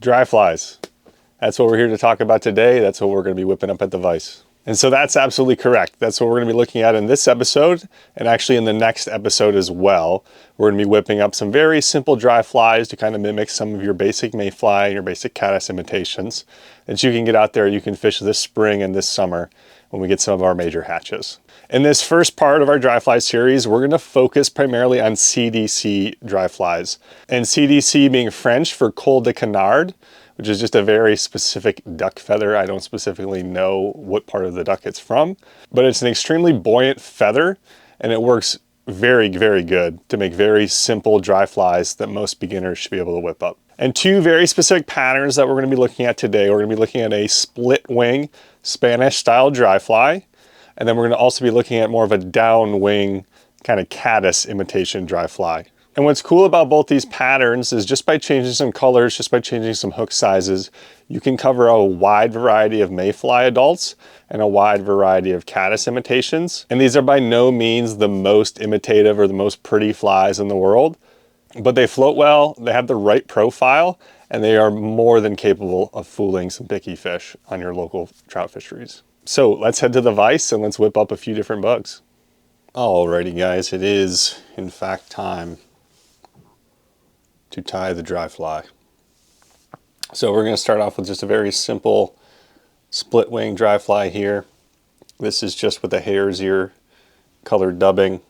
Dry flies. That's what we're here to talk about today. That's what we're going to be whipping up at the vise. And so that's absolutely correct. That's what we're going to be looking at in this episode, and actually in the next episode as well. We're going to be whipping up some very simple dry flies to kind of mimic some of your basic mayfly and your basic caddis imitations that you can get out there, you can fish this spring and this summer when we get some of our major hatches. In this first part of our dry fly series, we're going to focus primarily on CDC dry flies. And CDC being French for col de canard, which is just a very specific duck feather. I don't specifically know what part of the duck it's from, but it's an extremely buoyant feather, and it works very, very good to make very simple dry flies that most beginners should be able to whip up. And two very specific patterns that we're going to be looking at today. We're going to be looking at a split wing Spanish style dry fly, and then we're going to also be looking at more of a down wing kind of caddis imitation dry fly. And what's cool about both these patterns is just by changing some colors, just by changing some hook sizes, you can cover a wide variety of mayfly adults and a wide variety of caddis imitations. And these are by no means the most imitative or the most pretty flies in the world, but they float well, they have the right profile, and they are more than capable of fooling some picky fish on your local trout fisheries. So let's head to the vise and let's whip up a few different bugs. Alrighty guys, it is in fact time to tie the dry fly. So we're going to start off with just a very simple split wing dry fly here. This is just with a hare's ear colored dubbing.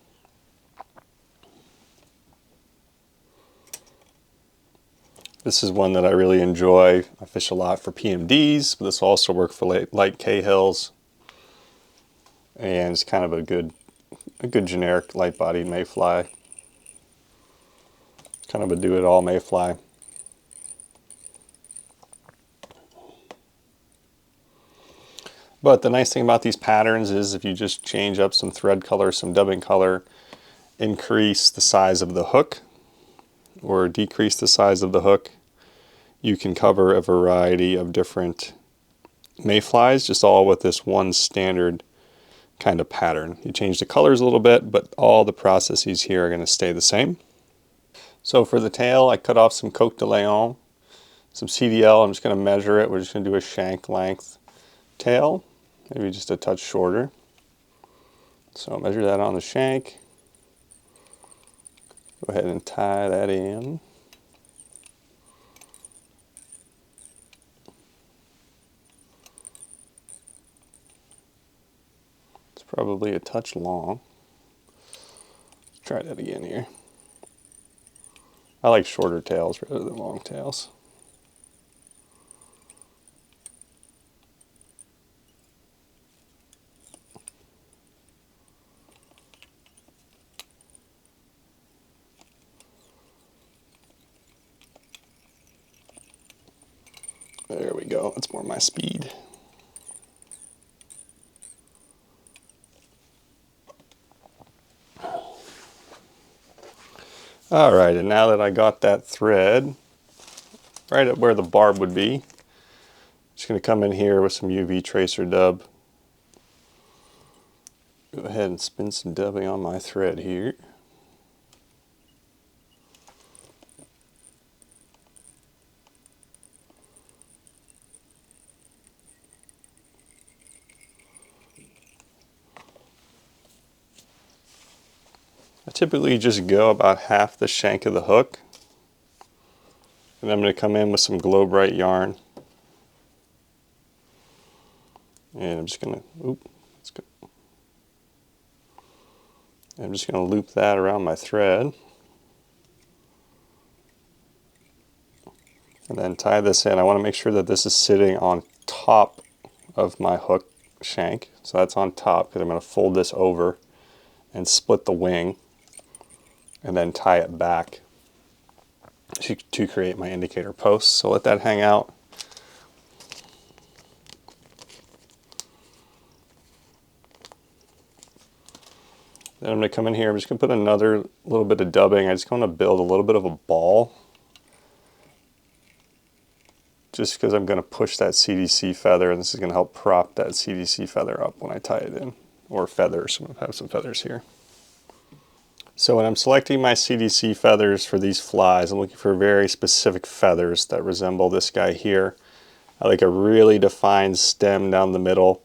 This is one that I really enjoy. I fish a lot for PMDs, but this will also work for light Cahills. And it's kind of a good generic light bodied mayfly. Kind of a do-it-all mayfly. But the nice thing about these patterns is if you just change up some thread color, some dubbing color, increase the size of the hook or decrease the size of the hook, you can cover a variety of different mayflies just all with this one standard kind of pattern. You change the colors a little bit, but all the processes here are going to stay the same. So for the tail, I cut off some Coq de Leon, some CDL. I'm just going to measure it. We're just going to do a shank length tail, maybe just a touch shorter. So I'll measure that on the shank. Go ahead and tie that in. It's probably a touch long. Let's try that again here. I like shorter tails rather than long tails. There we go, that's more my speed. All right, and now that I got that thread right at where the barb would be, I'm just going to come in here with some UV tracer dub. Go ahead and spin some dubbing on my thread here. I typically just go about half the shank of the hook, and I'm going to come in with some Glow Bright yarn, and I'm just going to loop that around my thread, and then tie this in. I want to make sure that this is sitting on top of my hook shank, so that's on top because I'm going to fold this over and split the wing, and then tie it back to create my indicator posts. So let that hang out. Then I'm going to come in here, I'm just going to put another little bit of dubbing. I just want to build a little bit of a ball, just because I'm going to push that CDC feather, and this is going to help prop that CDC feather up when I tie it in, or feathers. I'm going to have some feathers here. So when I'm selecting my CDC feathers for these flies, I'm looking for very specific feathers that resemble this guy here. I like a really defined stem down the middle.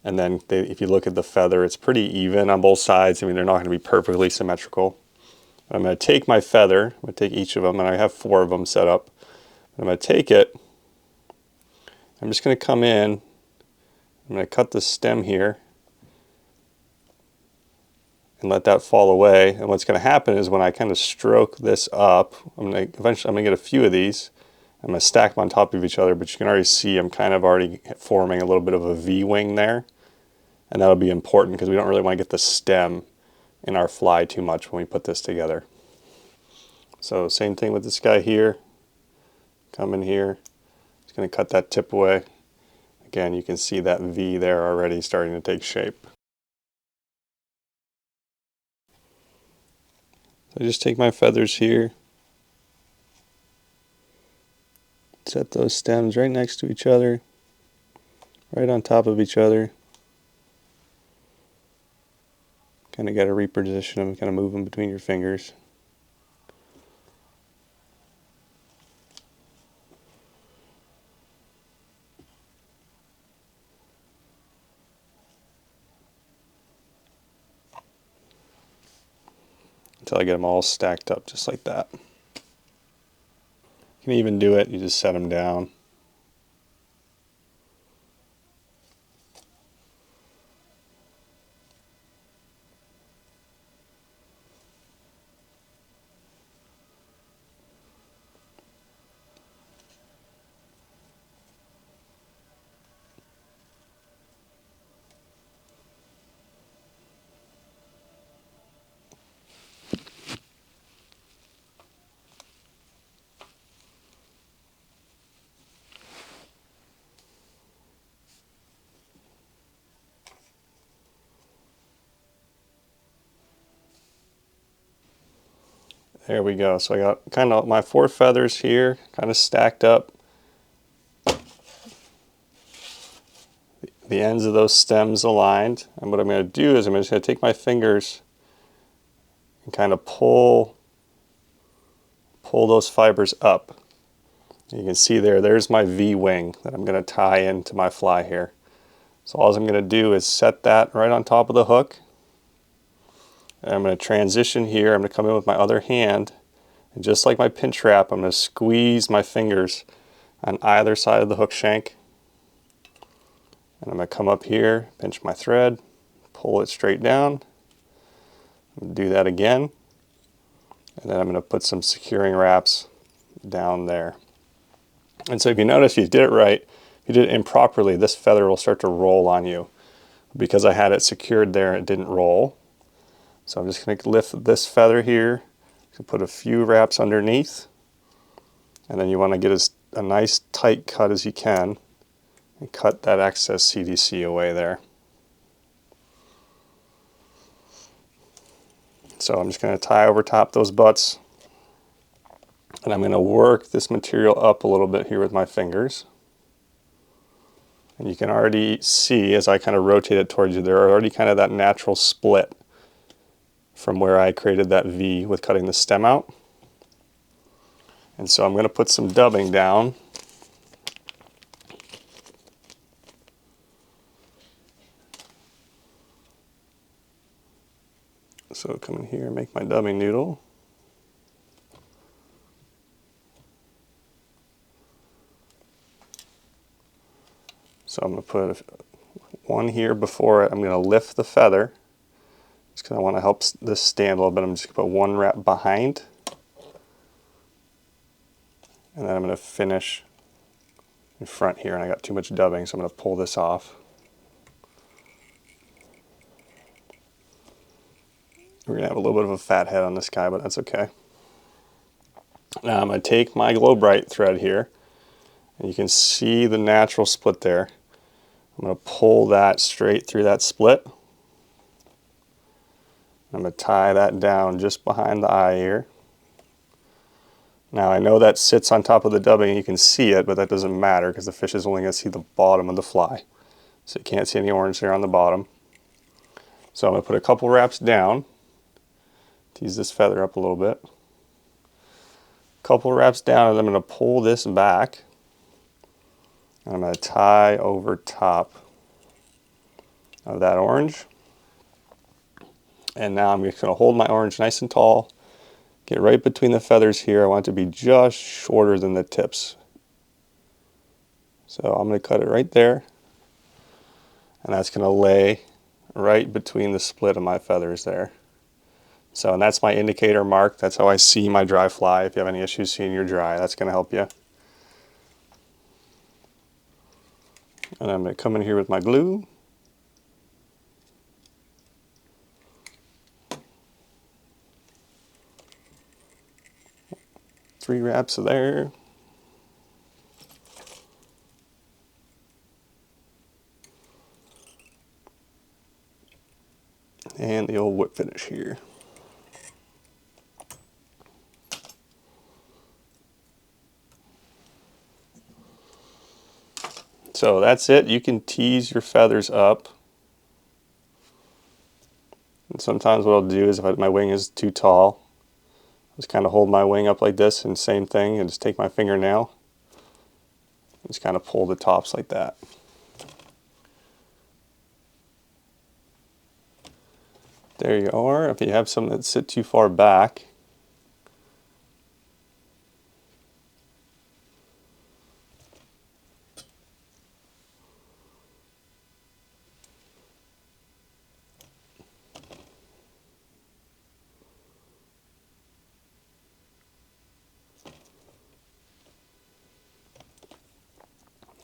And then if you look at the feather, it's pretty even on both sides. I mean, they're not going to be perfectly symmetrical. I'm going to take my feather, I'm going to take each of them, and I have 4 of them set up. I'm going to take it, I'm just going to come in, I'm going to cut the stem here and let that fall away. And what's going to happen is when I kind of stroke this up, eventually I'm going to get a few of these. I'm going to stack them on top of each other, but you can already see I'm kind of already forming a little bit of a V-wing there. And that'll be important because we don't really want to get the stem in our fly too much when we put this together. So same thing with this guy here. Come in here, just going to cut that tip away. Again, you can see that V there already starting to take shape. So I just take my feathers here, set those stems right next to each other, right on top of each other. Kind of got to reposition them, kind of move them between your fingers. Until I get them all stacked up just like that. You can even do it, you just set them down. There we go. So I got kind of my 4 feathers here, kind of stacked up. The ends of those stems aligned. And what I'm going to do is I'm just going to take my fingers and kind of pull those fibers up. You can see there's my V-wing that I'm going to tie into my fly here. So all I'm going to do is set that right on top of the hook. And I'm going to transition here. I'm going to come in with my other hand. And just like my pinch wrap, I'm going to squeeze my fingers on either side of the hook shank. And I'm going to come up here, pinch my thread, pull it straight down. I'm going to do that again. And then I'm going to put some securing wraps down there. And so if you notice, you did it right. If you did it improperly, this feather will start to roll on you. Because I had it secured there, it didn't roll. So I'm just going to lift this feather here, put a few wraps underneath, and then you want to get a nice tight cut as you can and cut that excess CDC away there. So I'm just going to tie over top those butts, and I'm going to work this material up a little bit here with my fingers. And you can already see as I kind of rotate it towards you, there are already kind of that natural split from where I created that V with cutting the stem out. And so I'm going to put some dubbing down. So come in here and make my dubbing noodle. So I'm going to put one here before I'm going to lift the feather. Just because I want to help this stand a little bit, I'm just going to put one wrap behind. And then I'm going to finish in front here, and I got too much dubbing, so I'm going to pull this off. We're going to have a little bit of a fat head on this guy, but that's okay. Now I'm going to take my Glow Bright thread here, and you can see the natural split there. I'm going to pull that straight through that split. I'm going to tie that down just behind the eye here. Now I know that sits on top of the dubbing and you can see it, but that doesn't matter because the fish is only going to see the bottom of the fly. So you can't see any orange there on the bottom. So I'm going to put a couple wraps down, Tease this feather up a little bit. Couple wraps down, and I'm going to pull this back. I'm going to tie over top of that orange. And now I'm just going to hold my orange nice and tall. Get right between the feathers here. I want it to be just shorter than the tips. So I'm going to cut it right there. And that's going to lay right between the split of my feathers there. So, and that's my indicator mark. That's how I see my dry fly. If you have any issues seeing your dry, that's going to help you. And I'm going to come in here with my glue. Three wraps there. And the old whip finish here. So that's it. You can tease your feathers up. And sometimes what I'll do is if my wing is too tall, just kind of hold my wing up like this, and same thing, and just take my fingernail and just kind of pull the tops like that. There you are. If you have some that sit too far back,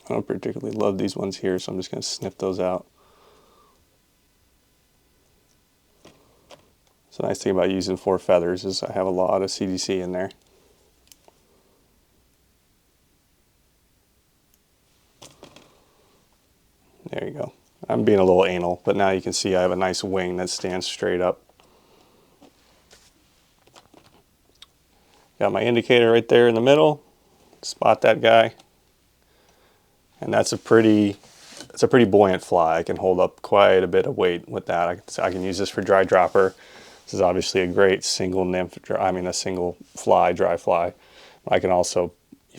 I don't particularly love these ones here, so I'm just going to snip those out. So the nice thing about using 4 feathers is I have a lot of CDC in there. There you go. I'm being a little anal, but now you can see I have a nice wing that stands straight up. Got my indicator right there in the middle. Spot that guy. And that's a pretty buoyant fly. I can hold up quite a bit of weight with that. I can use this for dry dropper. This is obviously a great single nymph, a single fly, dry fly. I can also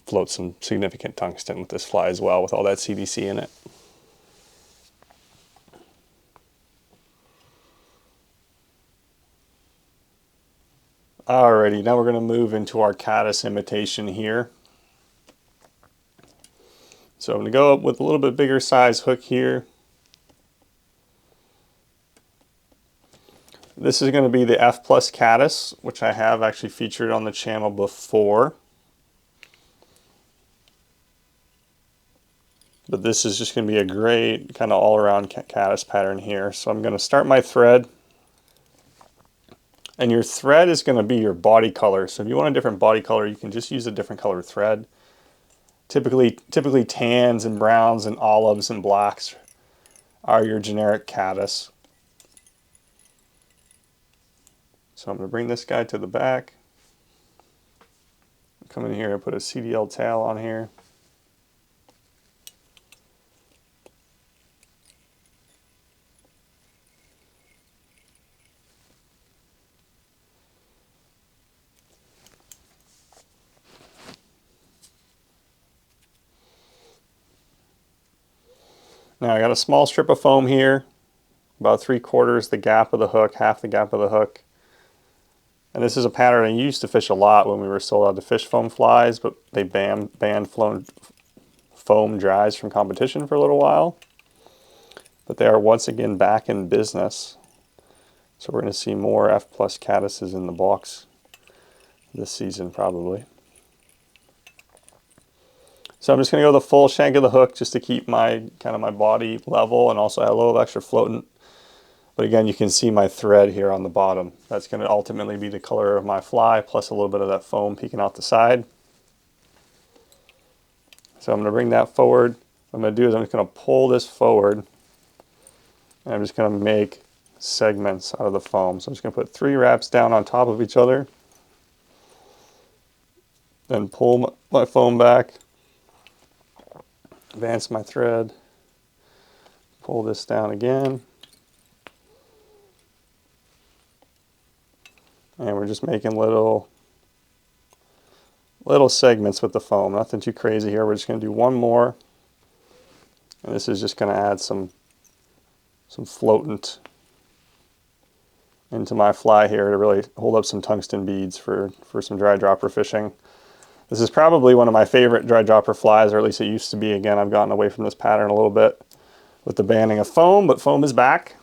float some significant tungsten with this fly as well, with all that CDC in it. Alrighty, now we're going to move into our caddis imitation here. So I'm going to go up with a little bit bigger size hook here. This is going to be the F plus caddis, which I have actually featured on the channel before. But this is just going to be a great kind of all-around caddis pattern here. So I'm going to start my thread. And your thread is going to be your body color. So if you want a different body color, you can just use a different color thread. Typically tans and browns and olives and blacks are your generic caddis. So I'm going to bring this guy to the back. Come in here and put a CDL tail on here. Now I got a small strip of foam here, about 3/4 the gap of the hook, half the gap of the hook. And this is a pattern I used to fish a lot when we were still allowed to fish foam flies, but they banned foam dries from competition for a little while. But they are once again back in business. So we're going to see more F plus caddises in the box this season probably. So I'm just going to go the full shank of the hook just to keep my my body level, and also add a little extra floating. But again, you can see my thread here on the bottom. That's going to ultimately be the color of my fly, plus a little bit of that foam peeking out the side. So I'm going to bring that forward. What I'm going to do is I'm just going to pull this forward, and I'm just going to make segments out of the foam. So I'm just going to put 3 wraps down on top of each other, then pull my foam back, advance my thread, pull this down again, and we're just making little segments with the foam. Nothing too crazy here. We're just going to do one more. And this is just going to add some floatant into my fly here to really hold up some tungsten beads for some dry dropper fishing. This is probably one of my favorite dry dropper flies, or at least it used to be. Again, I've gotten away from this pattern a little bit with the banning of foam, but foam is back.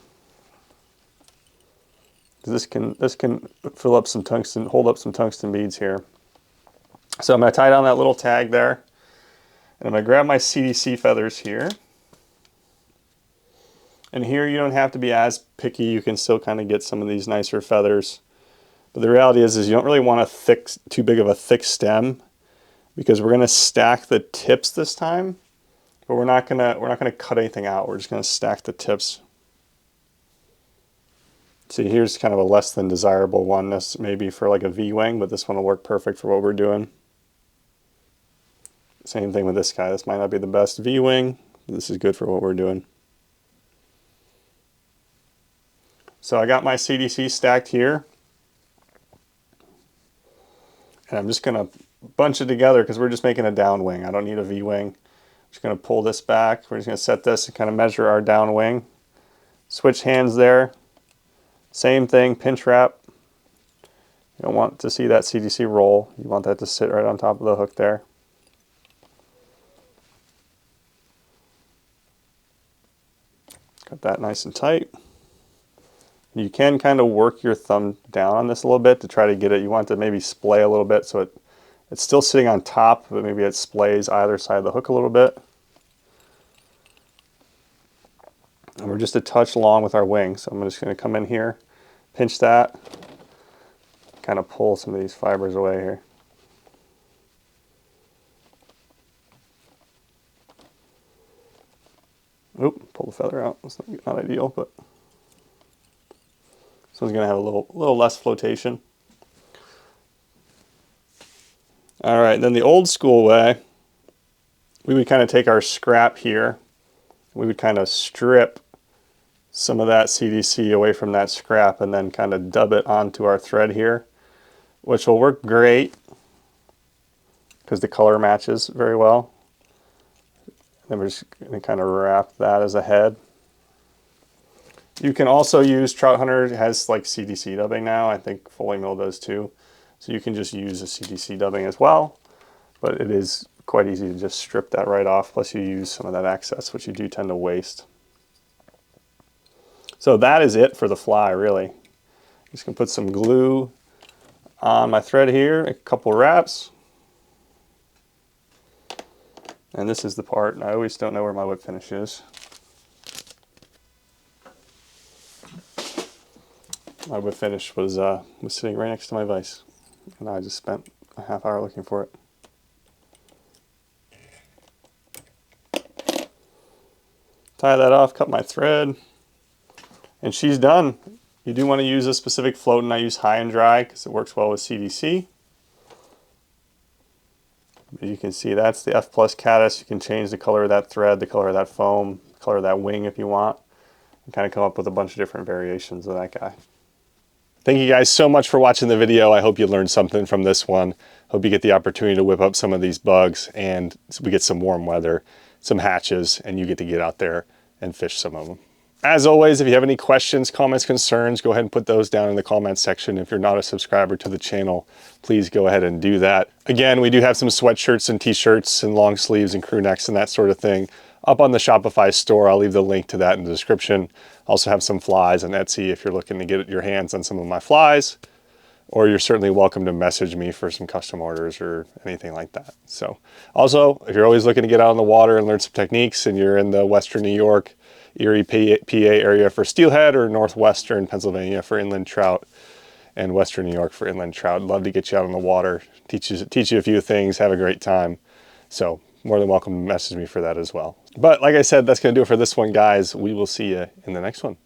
This can fill up some tungsten, hold up some tungsten beads here. So I'm going to tie down that little tag there, and I'm going to grab my CDC feathers here. And here you don't have to be as picky. You can still kind of get some of these nicer feathers. But the reality is you don't really want too big of a thick stem, because we're going to stack the tips this time. But we're not gonna cut anything out. We're just going to stack the tips. See, here's kind of a less than desirable one. This maybe for like a V-wing, but this one will work perfect for what we're doing. Same thing with this guy. This might not be the best V-wing. This is good for what we're doing. So I got my CDC stacked here. And I'm just going to bunch it together because we're just making a down wing. I don't need a V-wing. I'm just going to pull this back. We're just going to set this and kind of measure our down wing. Switch hands there. Same thing, pinch wrap. You don't want to see that CDC roll. You want that to sit right on top of the hook there. Got that nice and tight. You can kind of work your thumb down on this a little bit to try to get it. You want it to maybe splay a little bit so it's still sitting on top, but maybe it splays either side of the hook a little bit. And we're just a touch long with our wing, so I'm just going to come in here, pinch that, kind of pull some of these fibers away here. Oop, pull the feather out. That's not ideal, but this one's going to have a little less flotation. All right, then the old school way, we would kind of take our scrap here. We would kind of strip some of that CDC away from that scrap and then kind of dub it onto our thread here, which will work great because the color matches very well. Then we're just going to kind of wrap that as a head. You can also use Trout Hunter. It has like CDC dubbing now. I think Fulling Mill does too. So you can just use a CDC dubbing as well. But it is quite easy to just strip that right off. Plus you use some of that excess, which you do tend to waste. So that is it for the fly, really. I'm just going to put some glue on my thread here, a couple wraps. And this is the part, I always don't know where my whip finish is. My whip finish was sitting right next to my vise, and I just spent a half hour looking for it. Tie that off, cut my thread, and she's done. You do want to use a specific floatant. I use High and Dry because it works well with CDC. As you can see, that's the F+ caddis. You can change the color of that thread, the color of that foam, the color of that wing if you want, and kind of come up with a bunch of different variations of that guy. Thank you guys so much for watching the video. I hope you learned something from this one. Hope you get the opportunity to whip up some of these bugs and we get some warm weather, some hatches, and you get to get out there and fish some of them. As always, if you have any questions, comments, concerns, go ahead and put those down in the comments section. If you're not a subscriber to the channel, please go ahead and do that. Again, we do have some sweatshirts and t-shirts and long sleeves and crew necks and that sort of thing up on the Shopify store. I'll leave the link to that in the description. Also have some flies on Etsy if you're looking to get your hands on some of my flies, or you're certainly welcome to message me for some custom orders or anything like that. So also, if you're always looking to get out on the water and learn some techniques and you're in the Western New York, Erie, PA area for steelhead, or Northwestern Pennsylvania for inland trout, and Western New York for inland trout, I'd love to get you out on the water, teach you a few things, have a great time. So more than welcome to message me for that as well. But like I said, that's going to do it for this one, guys. We will see you in the next one.